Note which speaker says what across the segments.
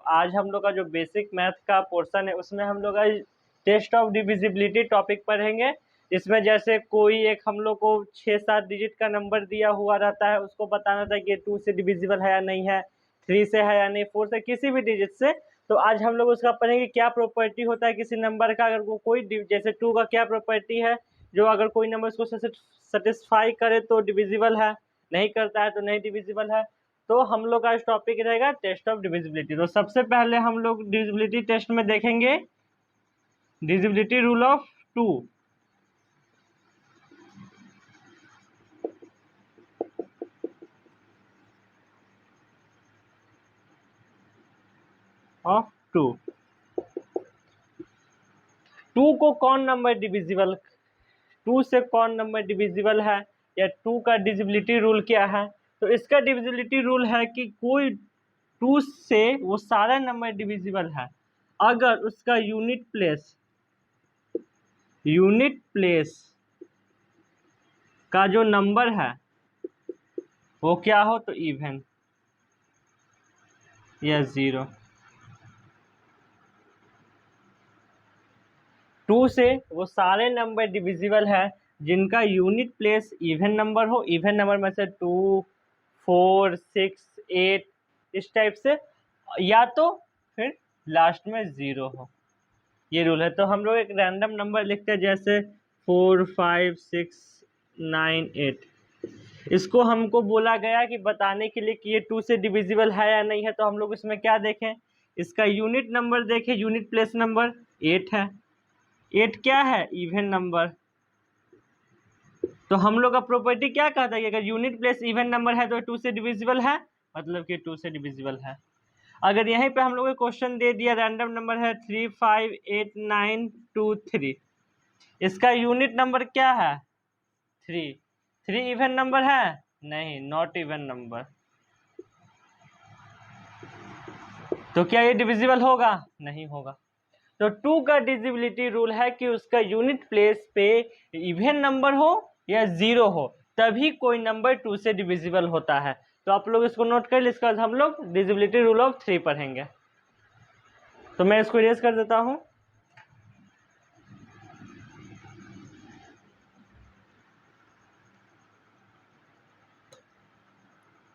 Speaker 1: आज हम लोग का जो बेसिक मैथ का पोर्शन है उसमें हम लोग आज टेस्ट ऑफ डिविजिबिलिटी टॉपिक पढ़ेंगे। इसमें जैसे कोई एक हम लोग को 6-7 डिजिट का नंबर दिया हुआ रहता है, उसको बताना था कि 2 से डिविजिबल है या नहीं है, 3 से है या नहीं, 4 से, किसी भी डिजिट से। तो आज हम लोग उसका पढ़ेंगे क्या प्रॉपर्टी होता है किसी नंबर का। अगर वो कोई जैसे 2 का क्या प्रॉपर्टी है, जो अगर कोई नंबर उसको सेटिस्फाई करे तो डिविजिबल है, नहीं करता है तो नहीं डिविजिबल है। तो हम लोग का आज टॉपिक रहेगा टेस्ट ऑफ डिविजिबिलिटी। तो सबसे पहले हम लोग डिविजिबिलिटी टेस्ट में देखेंगे डिविजिबिलिटी रूल ऑफ 2। ऑफ 2 को कौन नंबर डिविजिबल, 2 से कौन नंबर डिविजिबल है, या 2 का डिविजिबिलिटी रूल क्या है। तो इसका डिविजिबिलिटी रूल है कि कोई 2 से वो सारा नंबर डिविजिबल है अगर उसका यूनिट प्लेस का जो नंबर है वो क्या हो, तो इवन या 0। 2 से वो सारे नंबर डिविजिबल है जिनका यूनिट प्लेस इवन नंबर हो। इवन नंबर में से 2, 4, 6, 8 इस टाइप से, या तो फिर लास्ट में 0 हो। ये रूल है। तो हम लोग एक रैंडम नंबर लिखते हैं जैसे 4, 5, 6, 9, 8। इसको हमको बोला गया कि बताने के लिए कि ये 2 से डिविजिबल है या नहीं है। तो हम लोग इसमें क्या देखें, इसका यूनिट नंबर देखें, यूनिट प्लेस नंबर 8 है। 8 क्या है, इवन नंबर। तो हम लोग का प्रॉपर्टी क्या कहता है कि अगर यूनिट प्लेस इवन नंबर है तो 2 से डिविजिबल है, मतलब कि 2 से डिविजिबल है। अगर यहीं पे हम लोग को क्वेश्चन दे दिया रैंडम नंबर है 3, 5, 8, 9, 2, 3, इसका यूनिट नंबर क्या है 3। 3 इवन नंबर है नहीं, नॉट इवन नंबर। तो क्या ये डिविजिबल होगा, नहीं होगा। तो 2 का डिविजिबिलिटी रूल है कि उसका यूनिट प्लेस पे इवन नंबर हो या 0 हो, तभी कोई नंबर 2 से डिविजिबल होता है। तो आप लोग इसको नोट कर लीजिए। इसके बाद हम लोग डिविजिबिलिटी रूल ऑफ 3 पढ़ेंगे। तो मैं इसको इरेज कर देता हूं।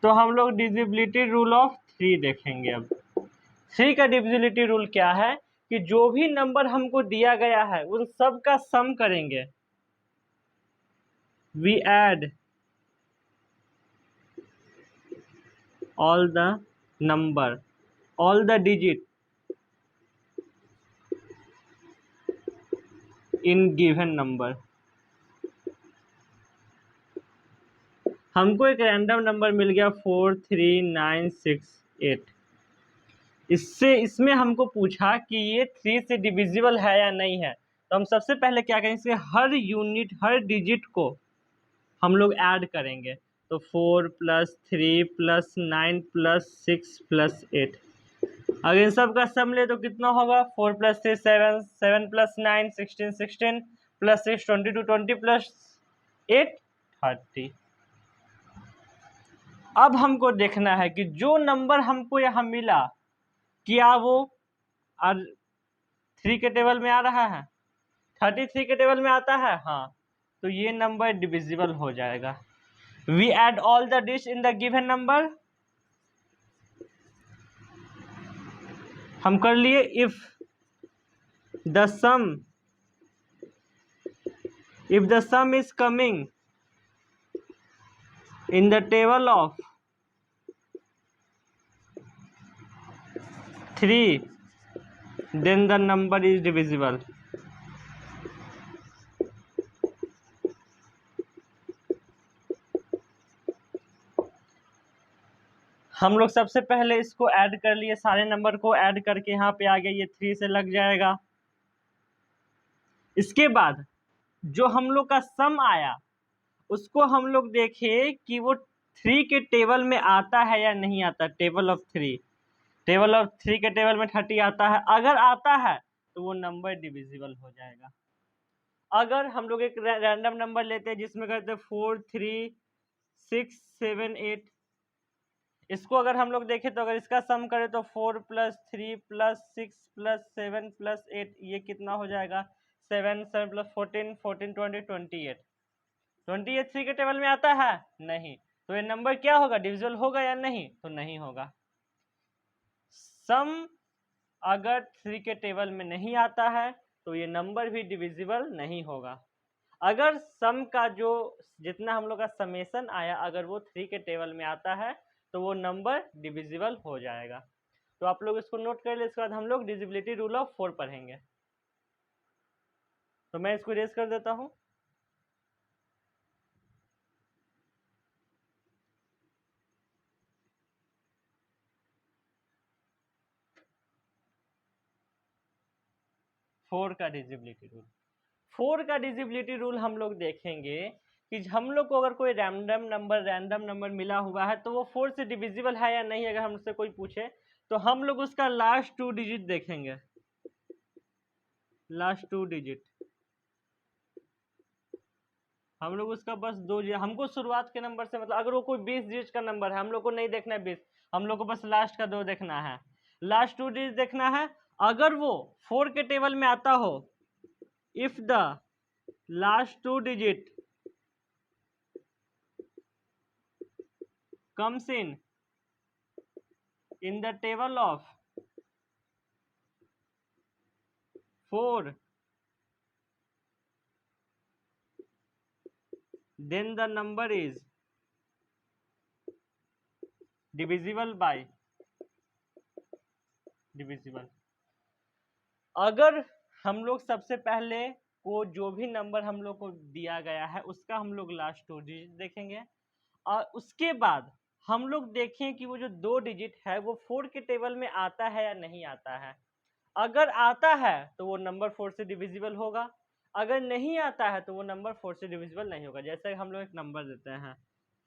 Speaker 1: तो हम लोग डिविजिबिलिटी रूल ऑफ 3 देखेंगे। अब 3 का डिविजिबिलिटी रूल क्या है कि जो भी नंबर हमको दिया गया है उन सब का सम करेंगे। We add all the number, all the digit in given number। हमको एक रैंडम नंबर मिल गया 4, 3, 9, 6, 8। इसमें हमको पूछा कि ये 3 से डिविजिबल है या नहीं है। तो हम सबसे पहले क्या करेंगे, इसके हर यूनिट, हर डिजिट को हम लोग ऐड करेंगे। तो 4 + 3 + 9 + 6 + 8, अगर इन सब का सम ले तो कितना होगा, 4 + 3 7, 7 + 9 16, 16 + 6 22, 20 + 8 30। अब हमको देखना है कि जो नंबर हमको यहाँ मिला क्या वो 3 के टेबल में आ रहा है, 33 के टेबल में आता है, हाँ। तो ये नंबर डिविजिबल हो जाएगा। We add all the digits in the given number. हम कर लिए if the sum is coming in the table of 3, then the number is divisible। हम लोग सबसे पहले इसको ऐड कर लिए, सारे नंबर को ऐड करके यहाँ पे आ गया, ये 3 से लग जाएगा। इसके बाद जो हम लोग का सम आया उसको हम लोग देखें कि वो 3 के टेबल में आता है या नहीं आता। टेबल ऑफ 3 के टेबल में 30 आता है, अगर आता है तो वो नंबर डिविजिबल हो जाएगा। अगर हम लोग एक रैंडम नंबर लेते हैं जिसमें कहते हैं 4, 3, 6, 7, 8, इसको अगर हम लोग देखें तो अगर इसका सम करें तो 4 + 3 + 6 + 7 + 8 ये कितना हो जाएगा 7 7 + 14 14 20 28 28 3 के टेबल में आता है नहीं, तो ये नंबर क्या होगा डिविजिबल होगा या नहीं, तो नहीं होगा। सम अगर 3 के टेबल में नहीं आता है तो ये नंबर भी डिविजिबल नहीं होगा। अगर सम का जो जितना हम लोग का समेशन आया अगर वो 3 के टेबल में आता है तो वो नंबर डिविजिबल हो जाएगा। तो आप लोग इसको नोट कर ले, इसके बाद हम लोग डिविजिबिलिटी रूल ऑफ 4 पढ़ेंगे। तो मैं इसको इरेज कर देता हूं। फोर का डिविजिबिलिटी रूल, 4 का डिविजिबिलिटी रूल हम लोग देखेंगे कि हम लोग को अगर कोई रैंडम नंबर मिला हुआ है तो वो 4 से डिविजिबल है या नहीं। अगर हमसे कोई पूछे तो हम लोग उसका लास्ट 2 डिजिट देखेंगे, लास्ट 2 डिजिट हम लोग उसका बस 2 हमको शुरुआत के नंबर से मतलब अगर वो कोई 20 डिजिट का नंबर है हम लोग को नहीं देखना है 20, हम लोग को बस लास्ट का 2 देखना है, लास्ट 2 डिजिट देखना है। अगर वो 4 के टेबल में आता हो, if the last 2 digit comes in the table of 4, then the number is divisible by divisible। अगर हम लोग सबसे पहले को जो भी नंबर हम लोग को दिया गया है उसका हम लोग लास्ट 2 डिजिट देखेंगे और उसके बाद हम लोग देखें कि वो जो 2 डिजिट है वो 4 के टेबल में आता है या नहीं आता है। अगर आता है तो वो नंबर 4 से डिविजिबल होगा, अगर नहीं आता है तो वो नंबर 4 से डिविजिबल नहीं होगा। जैसे हम लोग एक नंबर देते हैं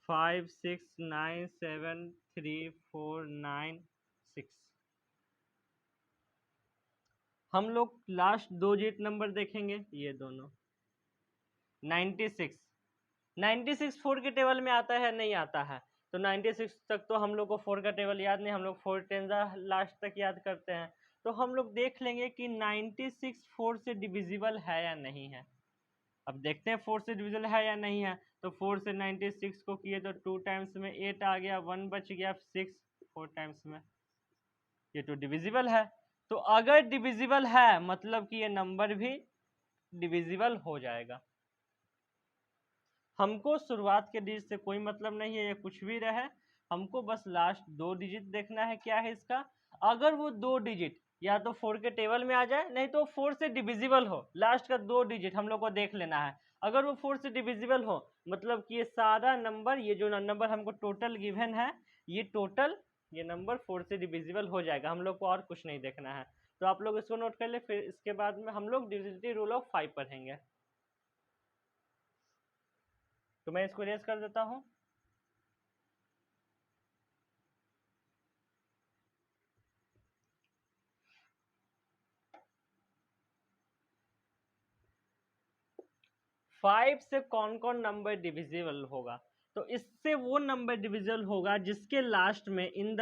Speaker 1: 5 6 9 7 3 4 9 6, हम लोग लास्ट 2 डिजिट नंबर देखेंगे ये दोनों 96, 96 4 के टेबल में आता है नहीं आता है, तो 96 तक तो हम लोग को 4 का टेबल याद नहीं, हम लोग 4 टेंजा लास्ट तक याद करते हैं। तो हम लोग देख लेंगे कि 96 4 से डिविजिबल है या नहीं है। अब देखते हैं 4 से डिविजिबल है या नहीं है। तो 4 से 96 को किए तो 2 टाइम्स में 8 आ गया, 1 बच गया 6, 4 टाइम्स में ये तो डिविजिबल है। तो अगर डिविजिबल है मतलब कि ये नंबर भी डिविजिबल हो जाएगा। हमको शुरुआत के डिजिट से कोई मतलब नहीं है, ये कुछ भी रहे, हमको बस लास्ट 2 डिजिट देखना है। क्या है इसका, अगर वो 2 डिजिट या तो 4 के टेबल में आ जाए नहीं तो 4 से डिविजिबल हो, लास्ट का 2 डिजिट हम लोग को देख लेना है। अगर वो 4 से डिविजिबल हो मतलब कि ये सारा नंबर, ये जो नंबर हमको टोटल गिवन है ये टोटल ये नंबर 4 से डिविजिबल हो जाएगा, हम लोग को और कुछ नहीं देखना है। तो आप लोग इसको नोट कर ले, फिर इसके बाद में हम लोग डिविजिबिलिटी रूल ऑफ 5 पढ़ेंगे। तो मैं इसको इरेज कर देता हूं। फाइव से कौन कौन नंबर डिविजिबल होगा, तो इससे वो नंबर डिविजिबल होगा जिसके लास्ट में इन द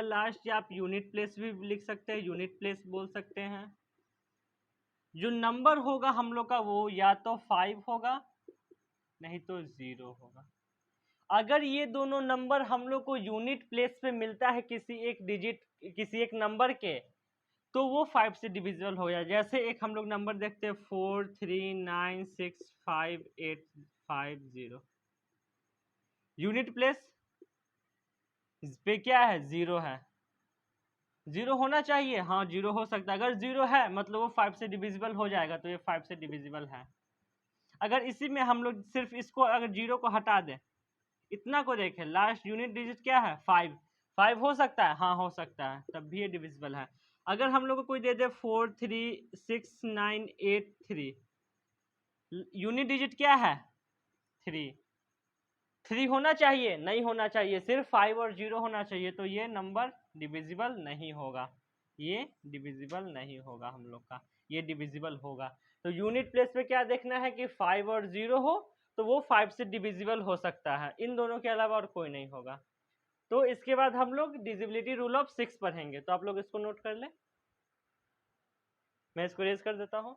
Speaker 1: लास्ट या आप यूनिट प्लेस भी लिख सकते हैं, यूनिट प्लेस बोल सकते हैं। जो नंबर होगा हम लोग का वो या तो 5 होगा नहीं तो 0 होगा। अगर ये दोनों नंबर हम लोग को यूनिट प्लेस पे मिलता है किसी एक डिजिट किसी एक नंबर के, तो वो 5 से डिविजिबल हो जाए। जैसे एक हम लोग नंबर देखते हैं 4 3 9 6 5 8 5 0, यूनिट प्लेस इस पे क्या है 0 है, 0 होना चाहिए, हाँ 0 हो सकता है। अगर 0 है मतलब वो 5 से डिविजिबल हो जाएगा, तो ये 5 से डिविजिबल है। अगर इसी में हम लोग सिर्फ इसको अगर 0 को हटा दें, इतना को देखें, लास्ट यूनिट डिजिट क्या है 5, 5 हो सकता है, हाँ हो सकता है, तब भी ये डिविजिबल है। अगर हम लोग को कोई दे दे 4 3 6 9 8 3, यूनिट डिजिट क्या है 3, 3 होना चाहिए नहीं होना चाहिए, सिर्फ 5 और 0 होना चाहिए, तो ये नंबर डिविजिबल नहीं होगा, ये डिविजिबल नहीं होगा हम लोग का, ये डिविजिबल होगा। तो यूनिट प्लेस पे क्या देखना है कि 5 और 0 हो, तो वो 5 से डिविजिबल हो सकता है, इन दोनों के अलावा और कोई नहीं होगा। तो इसके बाद हम लोग डिजिबिलिटी रूल ऑफ 6 पढ़ेंगे, तो आप लोग इसको नोट कर लें, मैं इसको रेज कर देता हूं।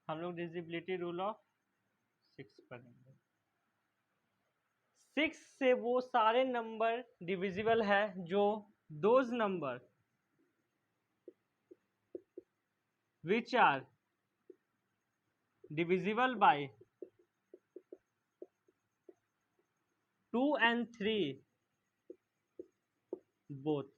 Speaker 1: हम लोग डिजिबिलिटी रूल ऑफ 6 पढ़ेंगे। 6 से वो सारे नंबर डिविजिबल है जो those number which are divisible by 2 and 3 both।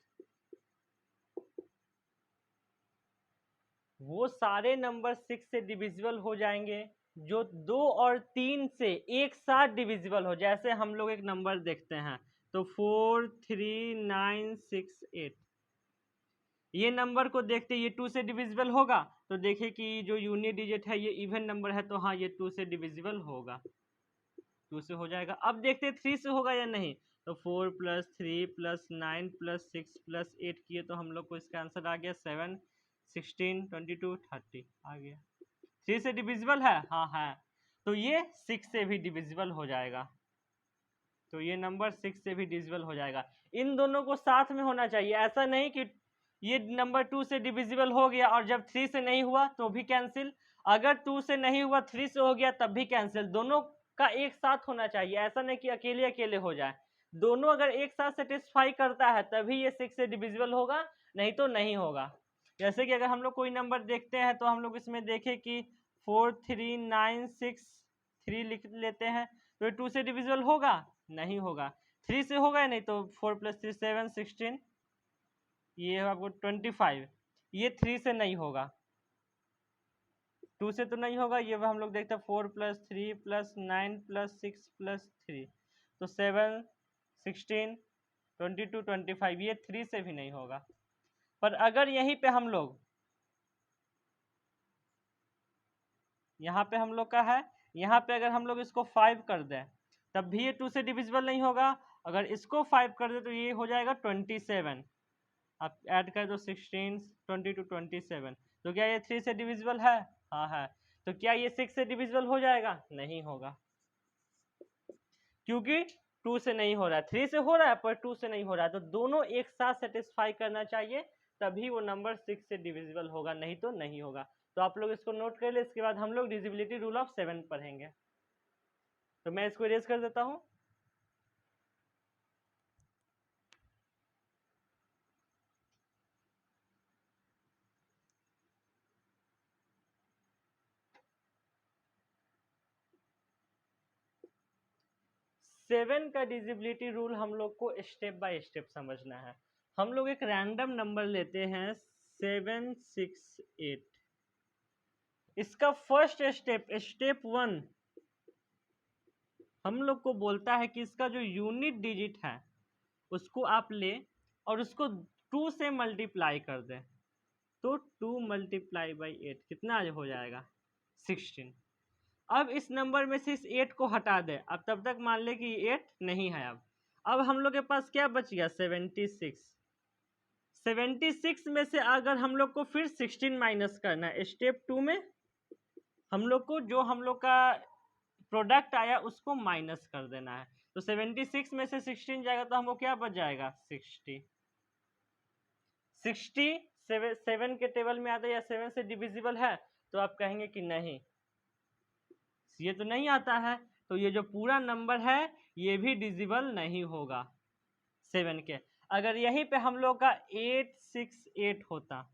Speaker 1: वो सारे नंबर 6 से डिविजिबल हो जाएंगे जो 2 और 3 से एक साथ डिविजिबल हो। जैसे हम लोग एक नंबर देखते हैं तो 4 3 9 6 8, ये नंबर को देखते ये 2 से डिविजिबल होगा, तो देखिए कि जो यूनिट डिजिट है ये इवन नंबर है, तो हाँ ये 2 से डिविजिबल होगा, 2 से हो जाएगा। अब देखते हैं 3 से होगा या नहीं, तो 4 + 3 + 9 + 6 + 8 किए तो हम लोग को इसका आंसर आ गया 7 16 22 30 आ गया। 3 से डिविजिबल है, हाँ है, तो ये 6 से भी डिविजिबल हो जाएगा, तो ये नंबर 6 से भी डिविजिबल हो जाएगा। इन दोनों को साथ में होना चाहिए, ऐसा नहीं कि ये नंबर 2 से डिविजिबल हो गया और जब 3 से नहीं हुआ तो भी कैंसिल, अगर 2 से नहीं हुआ 3 से हो गया तब भी कैंसिल। दोनों का एक साथ होना चाहिए, ऐसा नहीं कि अकेले अकेले हो जाए। दोनों अगर एक साथ सेटिस्फाई करता है तभी ये 6 से डिविजिबल होगा, नहीं तो नहीं होगा। जैसे कि अगर हम लोग कोई नंबर देखते हैं तो हम लोग इसमें देखें कि 4 3 9 6 3 लिख लेते हैं, तो ये 2 से डिविजिबल होगा, नहीं होगा। 3 से होगा नहीं, तो 4 + 3 7 16, ये आपको 25, ये 3 से नहीं होगा, 2 से तो नहीं होगा। ये हम लोग देखते हैं 4 + 3 + 9 + 6 + 3, तो 7 16 22 25, ये 3 से भी नहीं होगा। पर अगर यहीं पे हम लोग यहाँ पे हम लोग का है, यहाँ पे अगर हम लोग इसको 5 कर दें तब भी ये 2 से डिविजिबल नहीं होगा। अगर इसको 5 कर दे तो ये हो जाएगा 27, आप ऐड कर दो 16 22 27, तो क्या ये 3 से डिविजिबल है? हाँ है। तो क्या ये 6 से डिविजिबल हो जाएगा? नहीं होगा, क्योंकि 2 से नहीं हो रहा है, 3 से हो रहा है पर 2 से नहीं हो रहा है। तो दोनों एक साथ सेटिस्फाई करना चाहिए, तभी वो नंबर 6 से डिविजिबल होगा, नहीं तो नहीं होगा। तो आप लोग इसको नोट कर ले। इसके बाद हम लोग डिविजिबिलिटी रूल ऑफ 7 पढ़ेंगे, तो मैं इसको इरेज कर देता हूं। सेवन का डिविजिबिलिटी रूल हम लोग को स्टेप बाय स्टेप समझना है। हम लोग एक रैंडम नंबर लेते हैं 7 6 8, इसका फर्स्ट स्टेप, स्टेप 1, हम लोग को बोलता है कि इसका जो यूनिट डिजिट है उसको आप ले और उसको 2 से मल्टीप्लाई कर दें, तो 2 × 8 कितना हो जाएगा? 16। अब इस नंबर में से इस 8 को हटा दें, अब तब तक मान ले कि 8 नहीं है। अब हम लोग के पास क्या बच गया? 76। 76 में से अगर हम लोग को फिर 16 माइनस करना है, स्टेप 2 में हम लोग को जो हम लोग का प्रोडक्ट आया उसको माइनस कर देना है। तो 76 में से 16 जाएगा तो हमको क्या बच जाएगा? 60। 60 7 के टेबल में आता है या 7 से डिविजिबल है? तो आप कहेंगे कि नहीं, ये तो नहीं आता है, तो ये जो पूरा नंबर है ये भी डिविजिबल नहीं होगा 7 के। अगर यहीं पे हम लोग का 8 6 8 होता,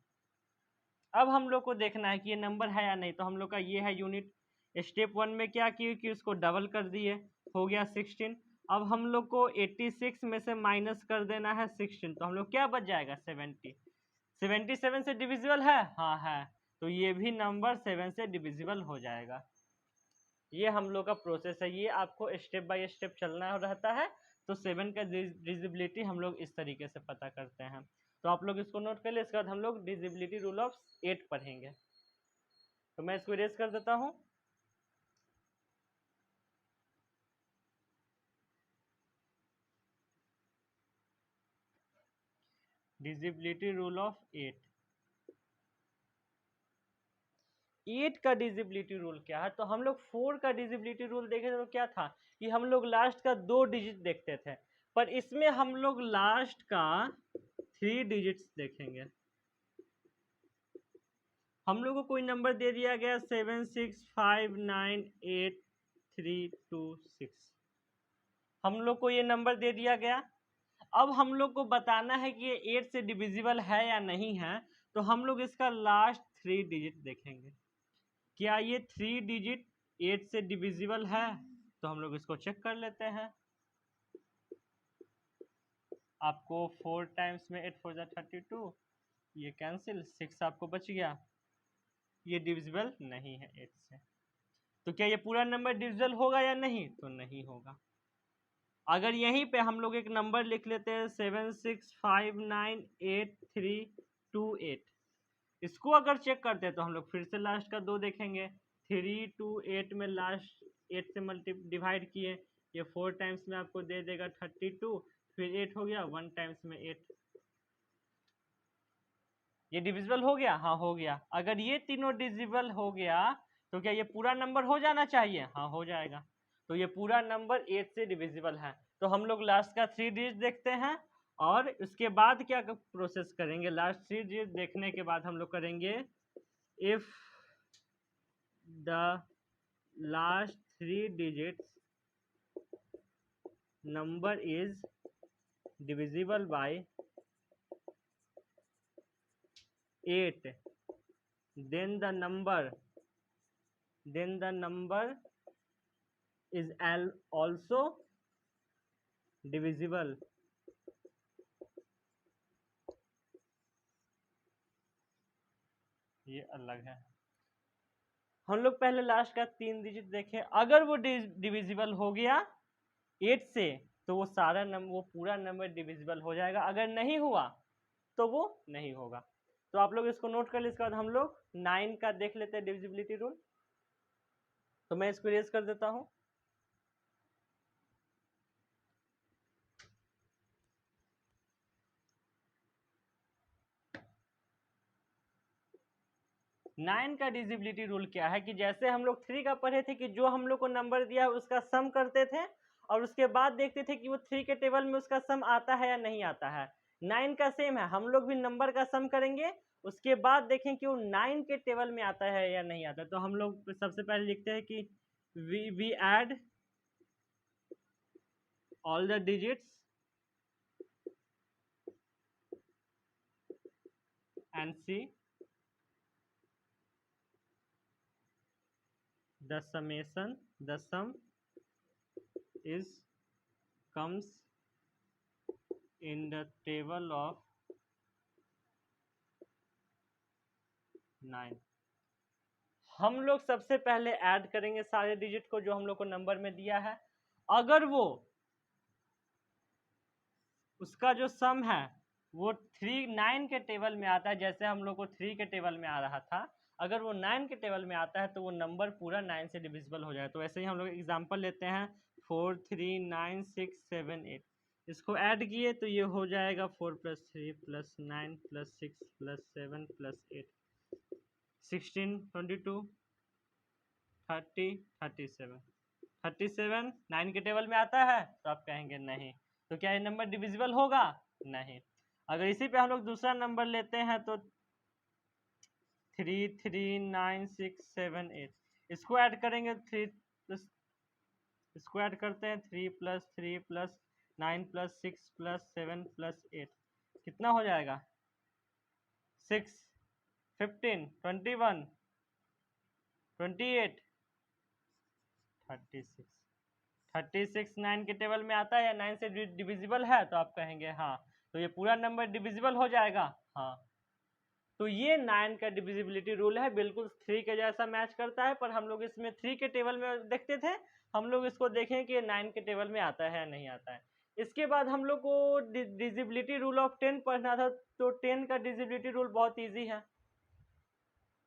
Speaker 1: अब हम लोग को देखना है कि ये नंबर है या नहीं, तो हम लोग का ये है यूनिट। स्टेप 1 में क्या किए कि उसको डबल कर दिए, हो गया 16। अब हम लोग को 86 में से माइनस कर देना है 16, तो हम लोग क्या बच जाएगा? 70। 77 से डिविजिबल है? हाँ है, तो ये भी नंबर 7 से डिविजिबल हो जाएगा। ये हम लोग का प्रोसेस है, ये आपको स्टेप बाय स्टेप चलना रहता है। तो 7 का डिविजिबिलिटी हम लोग इस तरीके से पता करते हैं, तो आप लोग इसको नोट कर ले। इसके बाद हम लोग डिविजिबिलिटी रूल ऑफ 8 पढ़ेंगे, तो मैं इसको इरेज कर देता हूं। डिविजिबिलिटी रूल ऑफ 8, 8 का डिजिबिलिटी रूल क्या है, तो हम लोग 4 का डिजिबिलिटी रूल देखे तो क्या था कि हम लोग लास्ट का 2 डिजिट देखते थे, पर इसमें हम लोग लास्ट का 3 डिजिट्स देखेंगे। हम लोग को कोई नंबर दे दिया गया 7659832 हम लोग को ये नंबर दे दिया गया। अब हम लोग को बताना है कि ये 8 से डिविजिबल है या नहीं है, तो हम लोग इसका लास्ट 3 डिजिट देखेंगे। क्या ये 3 डिजिट 8 से डिविजिबल है, तो हम लोग इसको चेक कर लेते हैं। आपको 4 टाइम्स में 8 4 जा 32, ये कैंसिल, 6 आपको बच गया, ये डिविजिबल नहीं है 8 से। तो क्या ये पूरा नंबर डिविजिबल होगा या नहीं, तो नहीं होगा। अगर यहीं पे हम लोग एक नंबर लिख लेते हैं 7659832 इसको अगर चेक करते हैं तो हम लोग फिर से लास्ट का 2 देखेंगे। 3 2 8 में लास्ट 8 से डिवाइड किए, ये 4 टाइम्स में आपको दे देगा 32, फिर 8 हो गया, 1 टाइम्स में 8। ये डिविजिबल हो गया, हाँ हो गया। अगर ये तीनों डिविजिबल हो गया तो क्या ये पूरा नंबर हो जाना चाहिए, हाँ हो जाएगा। तो ये पूरा नंबर 8 से डिविजिबल है। तो हम लोग लास्ट का 3 डिजिट देखते हैं और उसके बाद क्या प्रोसेस करेंगे, लास्ट 3 डिजिट देखने के बाद हम लोग करेंगे if the last 3 digits number is divisible by 8 then the number is also divisible। ये अलग है। हम लोग पहले लास्ट का 3 डिजिट देखें, अगर वो डिविजिबल हो गया 8 से तो वो सारा नंबर, वो पूरा नंबर डिविजिबल हो जाएगा। अगर नहीं हुआ तो वो नहीं होगा। तो आप लोग इसको नोट कर लीजिए। इसके बाद हम लोग 9 का देख लेते हैं डिविजिबिलिटी रूल। तो मैं इसको इरेज कर देता हूं। नाइन का डिविजिबिलिटी रूल क्या है कि जैसे हम लोग 3 का पढ़े थे कि जो हम लोग को नंबर दिया है उसका सम करते थे और उसके बाद देखते थे कि वो 3 के टेबल में उसका सम आता है या नहीं आता है। 9 का सेम है, हम लोग भी नंबर का सम करेंगे, उसके बाद देखें कि वो 9 के टेबल में आता है या नहीं आता। तो हम लोग सबसे पहले लिखते हैं कि we add all the digits and see the sum is comes in the table of 9। हम लोग सबसे पहले ऐड करेंगे सारे डिजिट को जो हम लोग को नंबर में दिया है। अगर वो उसका जो सम है वो 9 के टेबल में आता है, जैसे हम लोग को 3 के टेबल में आ रहा था, अगर वो 9 के टेबल में आता है तो वो नंबर पूरा 9 से डिविजिबल हो जाए। तो ऐसे ही हम लोग एग्जांपल लेते हैं 4 3 9 6 7 8, इसको ऐड किए तो ये हो जाएगा 4 + 3 + 9 + 6 + 7 + 8 16 22 30 37 37 9 के टेबल में आता है, तो आप कहेंगे नहीं। तो क्या ये नंबर डिविजिबल होगा, नहीं। अगर इसी पे हम लोग दूसरा नंबर लेते हैं तो 3 3 9 6 7 8, इसको ऐड करेंगे 3 प्लस, इसको ऐड करते हैं 3 + 3 + 9 + 6 + 7 + 8, कितना हो जाएगा 6 15 21 28 36 36 9 के टेबल में आता है या 9 से डिविजिबल है, तो आप कहेंगे हाँ। तो ये पूरा नंबर डिविजिबल हो जाएगा, हाँ। तो ये 9 का डिविजिबिलिटी रूल है, बिल्कुल 3 के जैसा मैच करता है, पर हम लोग इसमें 3 के टेबल में देखते थे, हम लोग इसको देखें कि 9 के टेबल में आता है या नहीं आता है। इसके बाद हम लोग को डिविजिबिलिटी रूल ऑफ 10 पढ़ना था। तो 10 का डिविजिबिलिटी रूल बहुत ईजी है।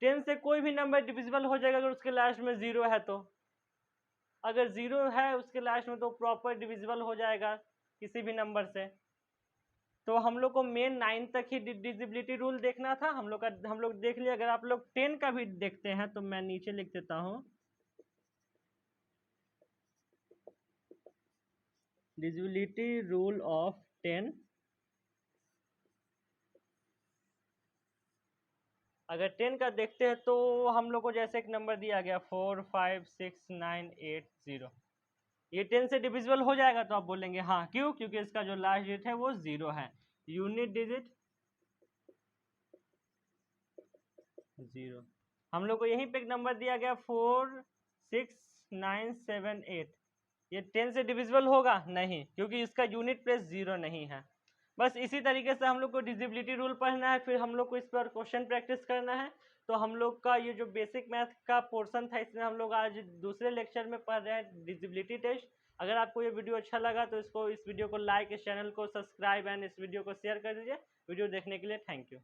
Speaker 1: 10 से कोई भी नंबर डिविजिबल हो जाएगा अगर उसके लास्ट में 0 है तो। अगर 0 है उसके लास्ट में तो प्रॉपर डिविजिबल हो जाएगा किसी भी नंबर से। तो हम लोग को मेन 9 तक ही डिविजिबिलिटी रूल देखना था, हम लोग देख लिया। अगर आप लोग 10 का भी देखते हैं तो मैं नीचे लिख देता हूँ, डिविजिबिलिटी रूल ऑफ 10। अगर 10 का देखते हैं तो हम लोग को जैसे एक नंबर दिया गया 4 5 6 9 8 0, ये 10 से डिविजिबल हो जाएगा। तो आप बोलेंगे हाँ, क्यों? क्योंकि इसका जो लास्ट डिजिट है वो 0 है, यूनिट डिजिट 0। हम लोग को यहीं पे एक नंबर दिया गया 4 6 9 7 8, ये 10 से डिविजिबल होगा नहीं, क्योंकि इसका यूनिट प्लेस 0 नहीं है। बस इसी तरीके से हम लोग को डिविजिबिलिटी रूल पढ़ना है, फिर हम लोग को इस पर क्वेश्चन प्रैक्टिस करना है। तो हम लोग का ये जो बेसिक मैथ का पोर्शन था, इसमें हम लोग आज दूसरे लेक्चर में पढ़ रहे हैं डिविजिबिलिटी टेस्ट। अगर आपको ये वीडियो अच्छा लगा तो इस वीडियो को लाइक, इस चैनल को सब्सक्राइब एंड इस वीडियो को शेयर कर दीजिए। वीडियो देखने के लिए थैंक यू।